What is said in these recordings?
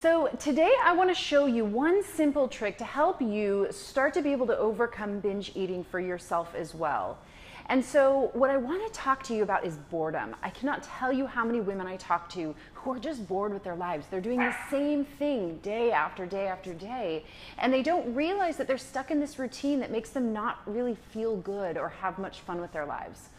So today I want to show you one simple trick to help you start to be able to overcome binge eating for yourself as well. And so what I want to talk to you about is boredom. I cannot tell you how many women I talk to who are just bored with their lives. They're doing the same thing day after day after day, and they don't realize that they're stuck in this routine that makes them not really feel good or have much fun with their lives.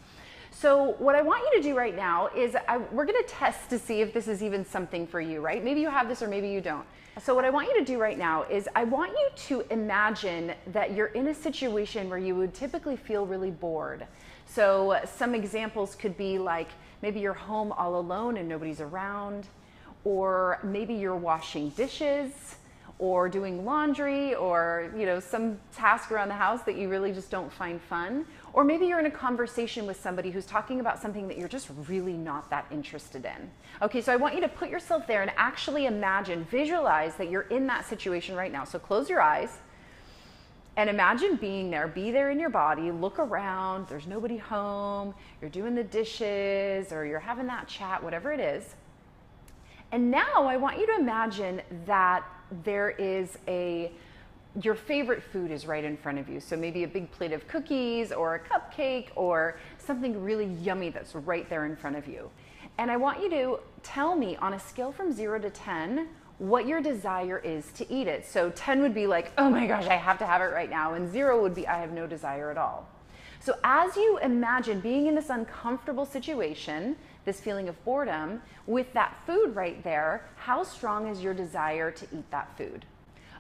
So what I want you to do right now is we're going to test to see if this is even something for you, right? Maybe you have this or maybe you don't. So what I want you to do right now is I want you to imagine that you're in a situation where you would typically feel really bored. So some examples could be like maybe you're home all alone and nobody's around, or maybe you're washing dishes or doing laundry, or some task around the house that you really just don't find fun. Or maybe you're in a conversation with somebody who's talking about something that you're just really not that interested in. Okay, so I want you to put yourself there and actually imagine, visualize that you're in that situation right now. So close your eyes and imagine being there. Be there in your body, look around, there's nobody home, you're doing the dishes or you're having that chat, whatever it is. And now I want you to imagine that there is your favorite food is right in front of you. So maybe a big plate of cookies or a cupcake or something really yummy that's right there in front of you. And I want you to tell me on a scale from 0 to 10 what your desire is to eat it. So 10 would be like, oh my gosh, I have to have it right now. And 0 would be, I have no desire at all. So as you imagine being in this uncomfortable situation, this feeling of boredom, with that food right there, how strong is your desire to eat that food?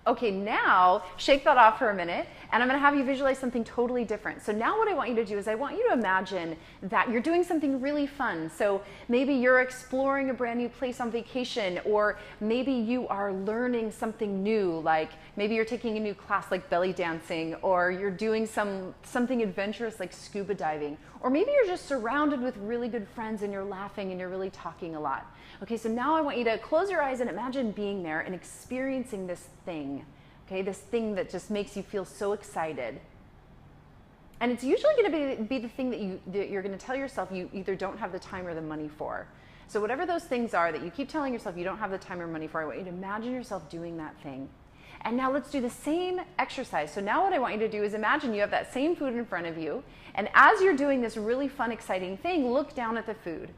Okay, now shake that off for a minute, and I'm gonna have you visualize something totally different. So now what I want you to do is I want you to imagine that you're doing something really fun. So maybe you're exploring a brand new place on vacation, or maybe you are learning something new, like maybe you're taking a new class like belly dancing, or you're doing something adventurous like scuba diving, or maybe you're just surrounded with really good friends and you're laughing and you're really talking a lot. Okay, so now I want you to close your eyes and imagine being there and experiencing this thing, okay, this thing that just makes you feel so excited. And it's usually going to be the thing that you're going to tell yourself you either don't have the time or the money for. So whatever those things are that you keep telling yourself you don't have the time or money for, I want you to imagine yourself doing that thing. And now let's do the same exercise. So now what I want you to do is imagine you have that same food in front of you, and as you're doing this really fun, exciting thing, look down at the food.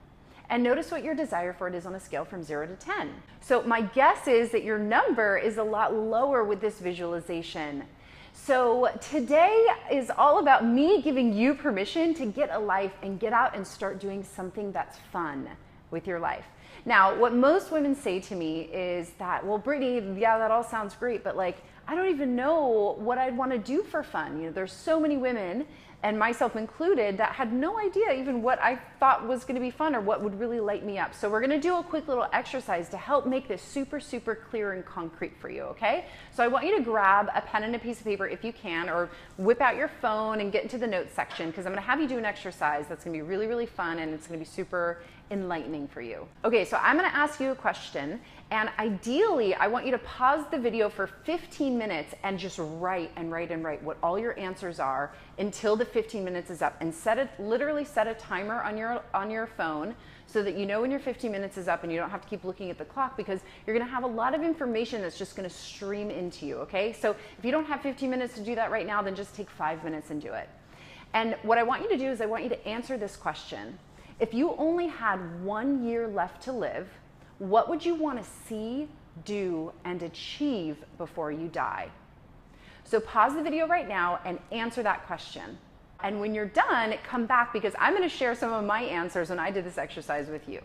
And notice what your desire for it is on a scale from 0 to 10. So my guess is that your number is a lot lower with this visualization. So today is all about me giving you permission to get a life and get out and start doing something that's fun with your life. Now, what most women say to me is that, well, Brittany, yeah, that all sounds great, but like, I don't even know what I'd want to do for fun. There's so many women, and myself included, that had no idea even what I thought was going to be fun or what would really light me up. So we're going to do a quick little exercise to help make this super, super clear and concrete for you, okay? So I want you to grab a pen and a piece of paper if you can, or whip out your phone and get into the notes section, because I'm going to have you do an exercise that's going to be really, really fun, and it's going to be super enlightening for you. Okay, so I'm going to ask you a question, and ideally I want you to pause the video for 15 minutes and just write and write and write what all your answers are until the 15 minutes is up, and literally set a timer on your phone so that you know when your 15 minutes is up and you don't have to keep looking at the clock, because you're going to have a lot of information that's just going to stream into you, okay? So if you don't have 15 minutes to do that right now, then just take 5 minutes and do it. And what I want you to do is I want you to answer this question. If you only had 1 year left to live, what would you want to see, do, and achieve before you die? So pause the video right now and answer that question. And when you're done, come back, because I'm going to share some of my answers when I did this exercise with you.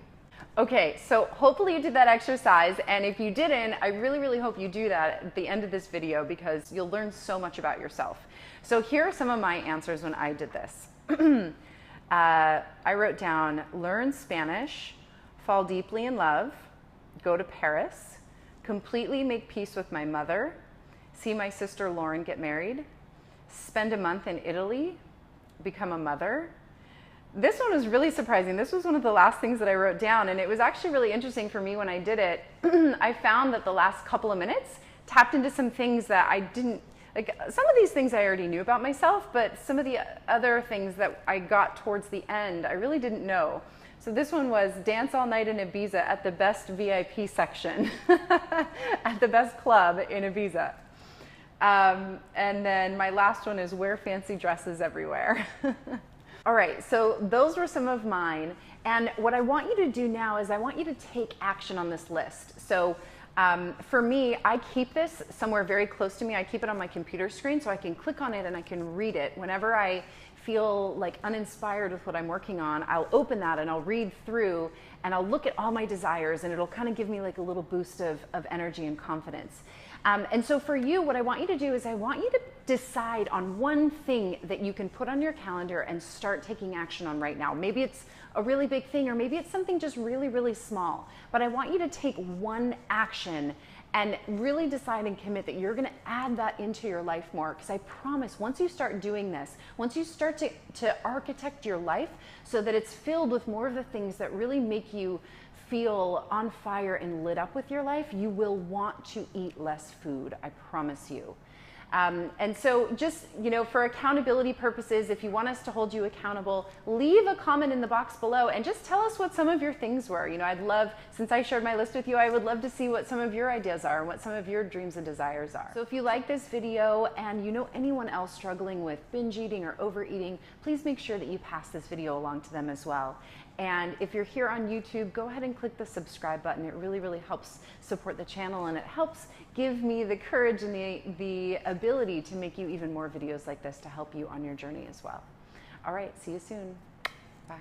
Okay, so hopefully you did that exercise, and if you didn't, I really, really hope you do that at the end of this video, because you'll learn so much about yourself. So here are some of my answers when I did this. I wrote down, learn Spanish, fall deeply in love, go to Paris, completely make peace with my mother, see my sister Lauren get married, spend a month in Italy, become a mother. This one was really surprising. This was one of the last things that I wrote down, and it was actually really interesting for me when I did it. I found that the last couple of minutes tapped into some things that I didn't, like some of these things I already knew about myself, but some of the other things that I got towards the end, I really didn't know. So this one was dance all night in Ibiza at the best VIP section, at the best club in Ibiza. And then my last one is wear fancy dresses everywhere. All right, so those were some of mine. And what I want you to do now is I want you to take action on this list. So for me, I keep this somewhere very close to me. I keep it on my computer screen so I can click on it and I can read it. Whenever I feel like uninspired with what I'm working on, I'll open that and I'll read through and I'll look at all my desires, and it'll kind of give me like a little boost of energy and confidence. And so for you, what I want you to do is I want you to decide on one thing that you can put on your calendar and start taking action on right now. Maybe it's a really big thing, or maybe it's something just really, really small. But I want you to take one action and really decide and commit that you're going to add that into your life more. Because I promise, once you start doing this, once you start to architect your life so that it's filled with more of the things that really make you feel on fire and lit up with your life, you will want to eat less food, I promise you. And so just, you know, for accountability purposes, if you want us to hold you accountable, leave a comment in the box below and just tell us what some of your things were. You know, I'd love, since I shared my list with you, I would love to see what some of your ideas are and what some of your dreams and desires are. So if you like this video and you know anyone else struggling with binge eating or overeating, please make sure that you pass this video along to them as well. And if you're here on YouTube, go ahead and click the subscribe button. It really, really helps support the channel, and it helps give me the courage and the ability to make you even more videos like this to help you on your journey as well. All right, see you soon. Bye.